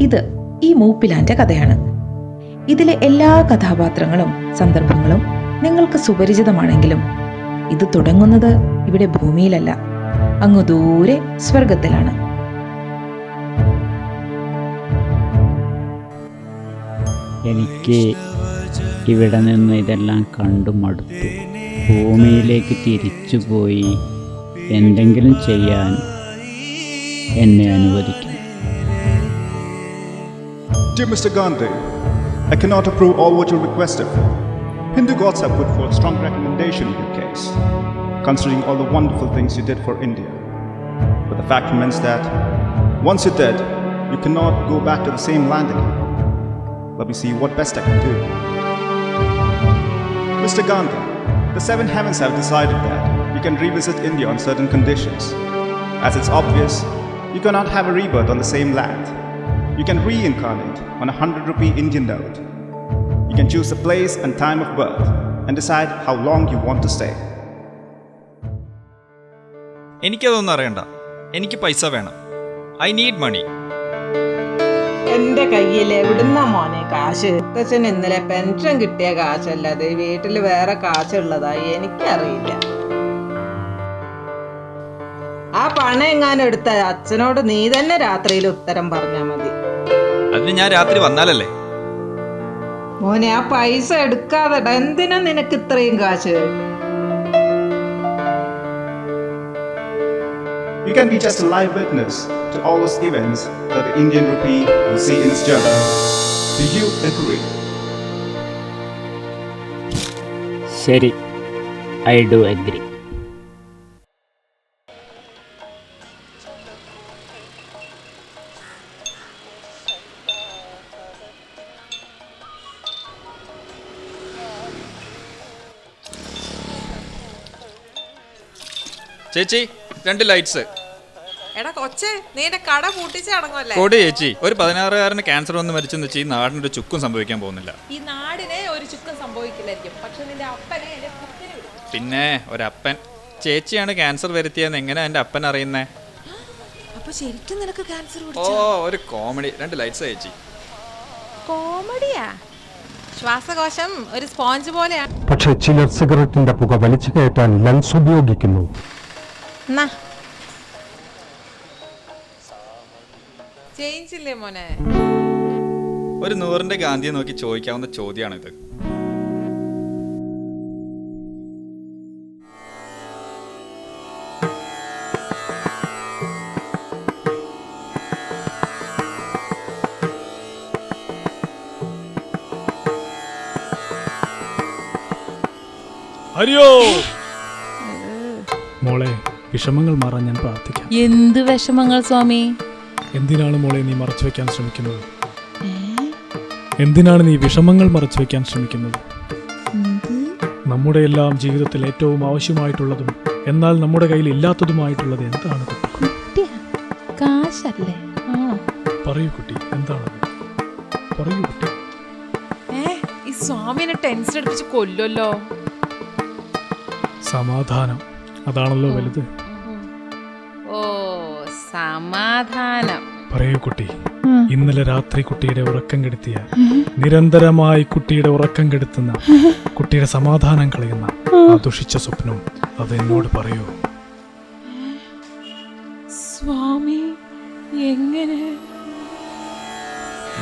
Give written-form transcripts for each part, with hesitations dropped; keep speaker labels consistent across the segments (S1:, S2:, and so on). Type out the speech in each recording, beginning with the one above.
S1: ഇത് ഈ മൂപ്പിലാന്റെ കഥയാണ്. ഇതിലെ എല്ലാ കഥാപാത്രങ്ങളും സന്ദർഭങ്ങളും നിങ്ങൾക്ക് സുപരിചിതമാണെങ്കിലും ഇത് തുടങ്ങുന്നത് ഇവിടെ ഭൂമിയിലല്ല, അങ്ങു ദൂരെ സ്വർഗത്തിലാണ്.
S2: എനിക്ക് ഇവിടെ നിന്ന് ഇതെല്ലാം കണ്ടു മടുത്തു. ഭൂമിയിലേക്ക് തിരിച്ചുപോയി എന്തെങ്കിലും ചെയ്യാൻ എന്നെ അനുവദിക്കും.
S3: Dear Mr. Gandhi, I cannot approve all what you requested for. Hindu gods have put forth strong recommendation in your case, considering all the wonderful things you did for India. But the fact remains that once you're dead, you cannot go back to the same land again. Let me see what best I can do. Mr. Gandhi, the seven heavens have decided that you can revisit India on certain conditions. As it's obvious, you cannot have a rebirth on the same land. You can reincarnate on a 100-rupee Indian note. You can choose the place and time of birth and decide how long you want to stay.
S4: എനിക്കതൊന്നും അറിയണ്ട. എനിക്ക് പൈസ വേണം. I need money.
S5: എന്റെ കയ്യിൽ എവിടുന്ന മോനെ കാശ്? അച്ഛന് ഇന്നലെ പെൻഷൻ കിട്ടിയ കാശല്ലാതെ വീട്ടിൽ വേറെ കാശുള്ളതായി എനിക്കറിയില്ല. ആ പണം എങ്ങാനും എടുത്ത അച്ഛനോട് നീ തന്നെ രാത്രിയിൽ ഉത്തരം പറഞ്ഞാ മതി.
S4: അതിന് ഞാൻ രാത്രി വന്നാലല്ലേ?
S5: മോനെ ആ പൈസ എടുക്കാതെ എന്തിനാ നിനക്ക് ഇത്രയും കാശ്?
S3: You can be just a live witness to all those events that the Indian rupee will see in its journey. Do you agree?
S2: ശരി, ഐ ഡു അഗ്രി.
S4: ചേച്ചി, 2 ലൈറ്റ്സ്.
S6: എടാ കൊച്ചേ, നീ എന്റെ കട പൂട്ടിച്ച് അടങ്ങുമല്ലേ?
S4: കൊടി ചേച്ചി, ഒരു 16-കാരന് ക്യാൻസർ വന്ന് മരിച്ചെന്ന് വെച്ചാൽ ഈ നാടിനൊരു ചുക്കും സംഭവിക്കാൻ പോകുന്നില്ല.
S6: ഈ നാടിനെ ഒരു ചുക്കും സംഭവിക്കില്ലായിരിക്കും, പക്ഷെ നിന്റെ അപ്പനെ എന്റെ കുത്തിനെ വിടും.
S4: പിന്നെ ഒരപ്പൻ. ചേച്ചിയാണ് ക്യാൻസർ വരുത്തിയെന്ന് എങ്ങനെ എൻ്റെ അപ്പൻ അറിയുന്നേ?
S6: അപ്പൊ ശരിക്കും നിനക്ക് ക്യാൻസർ
S4: ഓ, ഒരു കോമഡി. 2 ലൈറ്റ്സ് ചേച്ചി.
S6: കോമഡിയാ? ശ്വാസകോശം ഒരു സ്പോഞ്ച് പോലെയാണ്.
S7: പക്ഷെ ചിലർ സിഗരറ്റിന്റെ പുക വലിച്ചു കയറ്റാൻ ലെൻസ് ഉപയോഗിക്കുന്നു.
S6: ചേഞ്ച് ഇല്ലേ മോനെ?
S4: ഒരു 100-ന്റെ ഗാന്ധിയെ നോക്കി ചോദിക്കാവുന്ന ചോദ്യമാണിത്.
S8: ഹരിയോ മോളെ, വിഷമങ്ങൾ മാറാൻ ഞാൻ പ്രാർത്ഥിക്കാം.
S9: എന്ത് വിഷമങ്ങൾ സ്വാമി?
S8: എന്തിനാണ് മോളെ നീ മറച്ചു വെക്കാൻ ശ്രമിക്കുന്നത്? എന്തിനാണ് നീ വിഷമങ്ങൾ മറച്ചു വെക്കാൻ ശ്രമിക്കുന്നത്? നമ്മുടെ എല്ലാം ജീവിതത്തിൽ ഏറ്റവും ആവശ്യമായിട്ടുള്ളതും എന്നാൽ നമ്മുടെ കയ്യിൽ ഇല്ലാത്തതുമായിട്ടുള്ളത് എന്താണ് കുട്ടി?
S9: കാശല്ലേ?
S8: പറയൂ കുട്ടി, എന്താണത്? പറയൂ കുട്ടി.
S6: ഈ സ്വാമിനെ ടെൻഷൻ അടിപ്പിച്ച് കൊല്ലുമല്ലോ.
S8: സമാധാനം, അതാണല്ലോ വലുത്.
S6: ഓ, സമാധാനം.
S8: പറയൂ കുട്ടി, ഇന്നലെ രാത്രി കുട്ടിയുടെ ഉറക്കം കെടുത്തിയ, നിരന്തരമായി കുട്ടിയുടെ ഉറക്കം കെടുത്തുന്ന, കുട്ടിയുടെ സമാധാനം കളയുന്ന ആ ദുഷിച്ച സ്വപ്നം അത് എന്നോട് പറയൂ.
S9: സ്വാമി, എങ്ങനെ?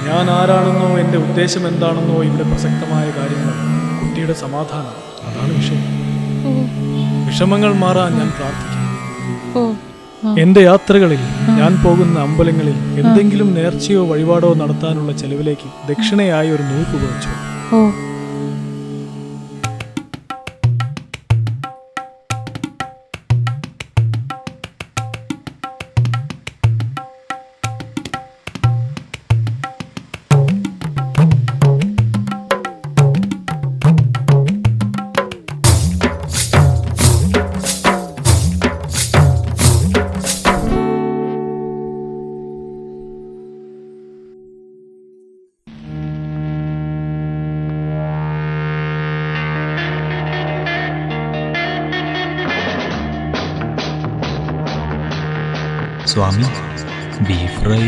S8: ഞാൻ ആരാണെന്നോ എന്റെ ഉദ്ദേശം എന്താണെന്നോ ഇവിടെ പ്രസക്തമായ കാര്യങ്ങൾ. കുട്ടിയുടെ സമാധാനം, അതാണ് വിഷയം. വിഷമങ്ങൾ മാറാൻ ഞാൻ പ്രാർത്ഥിക്കാം. എന്റെ യാത്രകളിൽ ഞാൻ പോകുന്ന അമ്പലങ്ങളിൽ എന്തെങ്കിലും നേർച്ചയോ വഴിപാടോ നടത്താനുള്ള ചെലവിലേക്ക് ദക്ഷിണയായി ഒരു നൂൽപ്പ് വെച്ചു.
S10: സ്വാമി, ബീഫ് ഫ്രൈ.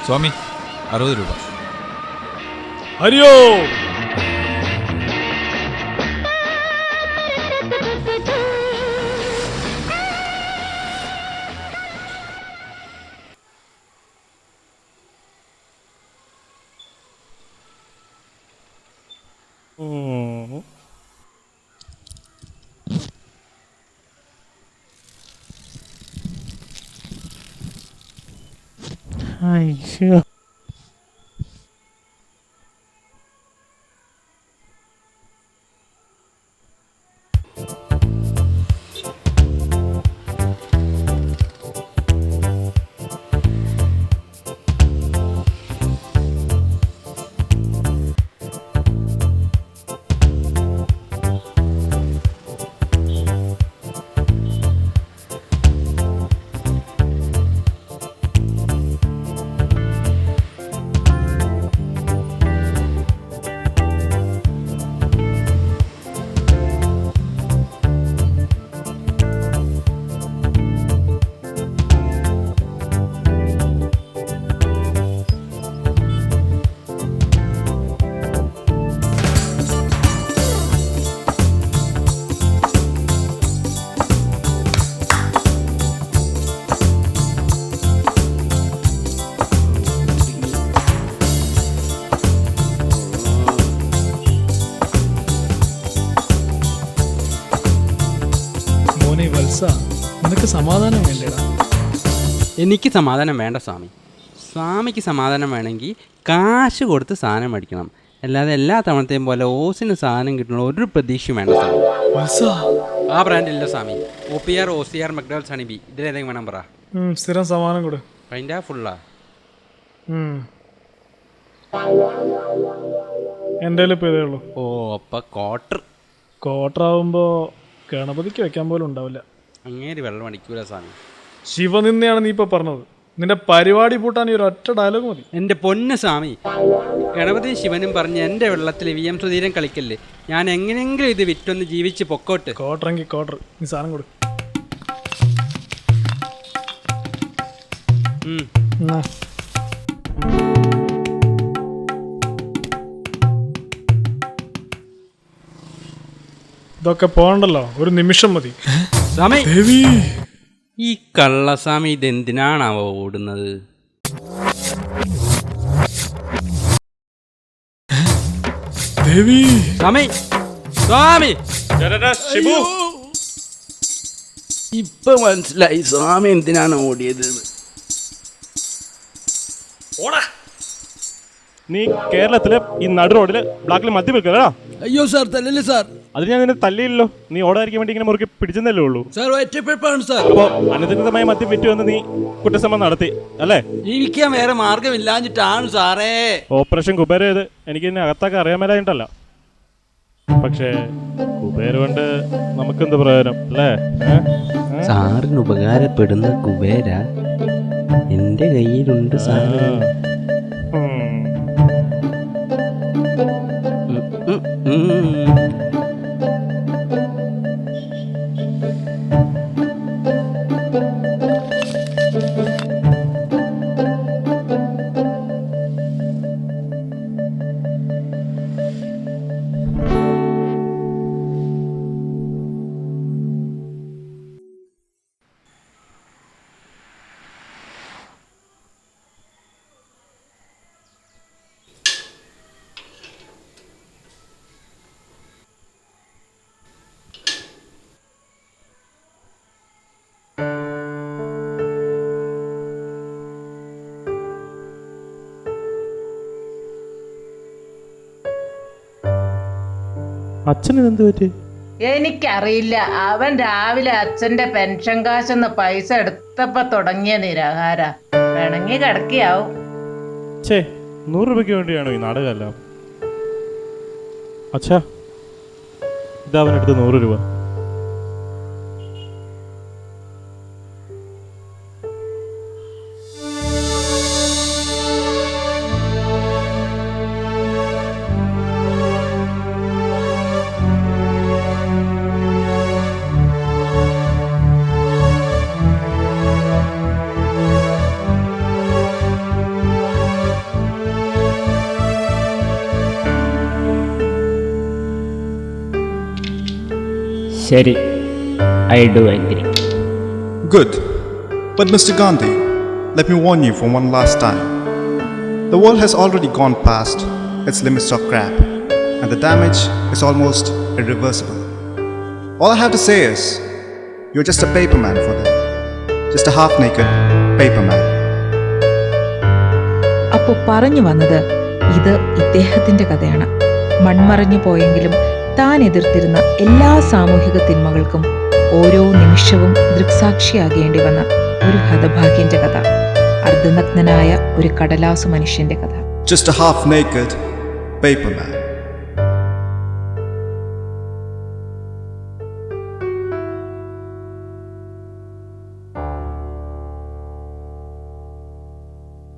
S4: സ്വാമി 60 രൂപ.
S8: ഹരിയോ. നിനക്ക് സമാധാനം വേണ്ടേടാ?
S10: എനിക്ക് സമാധാനം വേണ്ട സ്വാമി. സ്വാമിക്ക് സമാധാനം വേണമെങ്കിൽ കാശ് കൊടുത്ത് സാധനം മേടിക്കണം. അല്ലാതെ എല്ലാ തവണത്തെയും പോലെ ഓസിന് സാധനം കിട്ടണം ഒരു പ്രതീക്ഷയും വേണ്ട സ്വാമി. ആ ബ്രാൻഡ് ഇല്ല സ്വാമി. OPR, OCR, മക്ഡോൾസ്, ഹണിബി ഇതിലേതെങ്കിലും വേണം പറ.
S8: സ്ഥിരം സമാധാനം കൊടു.
S10: അതിൻ്റെ ഫുള്ളാ
S8: എൻ്റെ ഇപ്പോൾ ഇതേ ഉള്ളൂ.
S10: ഓ അപ്പം
S8: ക്വാർട്ടറാവുമ്പോൾ ഗണപതിക്ക് വെക്കാൻ പോലും ഉണ്ടാവില്ല.
S10: അങ്ങേര് വെള്ളം അടിക്കൂല സ്വാമി.
S8: ശിവനിന്നയാണ് നീ ഇപ്പോൾ പറഞ്ഞത്. നിന്റെ പരിപാടി പൂട്ടാൻ ഈ ഒരു ഒറ്റ ഡയലോഗ് മതി.
S10: എൻ്റെ പൊന്ന് സ്വാമി, ഗണപതിയും ശിവനും പറഞ്ഞ് എൻ്റെ വെള്ളത്തിൽ VM സുധീരൻ കളിക്കല്ലേ. ഞാൻ എങ്ങനെയെങ്കിലും ഇത് വിറ്റൊന്ന് ജീവിച്ച് പൊക്കോട്ട്.
S8: ക്വാർട്ടറെങ്കിൽ ക്വാർട്ടർ. നീ സാധനം കൊടു. ഇതൊക്കെ പോകണ്ടല്ലോ, ഒരു നിമിഷം മതി.
S10: സ്വാമി,
S8: ദേവി,
S10: ഈ കള്ളസ്വാമി ഇതെന്തിനാണാവോ ഓടുന്നത്?
S8: ദേവി,
S10: സ്വാമി, സ്വാമി, ഇപ്പൊ മനസ്സിലായി സ്വാമി എന്തിനാണ് ഓടിയത്.
S11: നീ കേരളത്തില് ഈ നടു റോഡില് ബ്ലാക്കിൽ മദ്യം വിൽക്കലോ?
S10: അയ്യോ സാർ, തല്ലല്ലേ സാർ.
S11: അത് ഞാൻ നിന്നെ തല്ലിയില്ലോ. നീ ഓടാതിരിക്കാൻ വേണ്ടി ഇങ്ങനെ മുറുക്കി പിടിച്ചെന്നല്ലേ ഉള്ളൂ.
S10: സാർ ഒറ്റപ്പെട്ടാണ് സാർ.
S11: അപ്പോ അനധികൃതമായ മദ്യം വിറ്റു വന്ന് നീ കുറ്റസമ്മതം നടത്തി അല്ലേ?
S10: ജീവിക്കാൻ വേറെ മാർഗമില്ലാഞ്ഞിട്ടാണ് സാറേ.
S11: ഓപ്പറേഷൻ കുബേര ചെയ്ത് എനിക്ക് എന്നെ അകത്തൊക്കെ അറിയാൻ മേലായിട്ടല്ല. പക്ഷേ കുബേര കൊണ്ട് നമുക്കെന്ത് പ്രയോജനം അല്ലേ?
S10: സാറിന് ഉപകാരപ്പെടുന്ന കുബേര എന്റെ കയ്യിലുണ്ട് സാറ്.
S11: അച്ഛന് എന്ത് പറ്റി?
S5: എനിക്കറിയില്ല. അവൻ രാവിലെ അച്ഛന്റെ പെൻഷൻ കാശെന്ന് പൈസ എടുത്തപ്പോ തുടങ്ങിയ നിരാഹാര. വേണമെങ്കിൽ കിടക്കിയാവും.
S11: 100 രൂപയ്ക്ക് വേണ്ടിയാണോ ഈ നാടകമെല്ലാം? അച്ഛാ, ഇതവനെടുത്ത് 100 രൂപ.
S2: ശരി, I do agree.
S3: Good. But Mr. Gandhi, let me warn you for one last time. The world has already gone past its limits of crap, and the damage is almost irreversible. All I have to say is, you're just a paperman for them. Just a half-naked paperman.
S1: അപ്പോൾ പറഞ്ഞു വന്നത് ഇത് ഇദ്ദേഹത്തിൻ്റെ കഥയാണ്. മൺമറഞ്ഞു പോയെങ്കിലും താൻ എതിർത്തിരുന്ന എല്ലാ സാമൂഹിക തിന്മകൾക്കും ഓരോ നിമിഷവും ദൃക്സാക്ഷിയാകേണ്ടി വന്ന ഒരു ഹതഭാഗ്യന്റെ കഥ. അർദ്ധനഗ്നനായ ഒരു കടലാസു മനുഷ്യന്റെ കഥ.
S3: Just a half-naked paperman.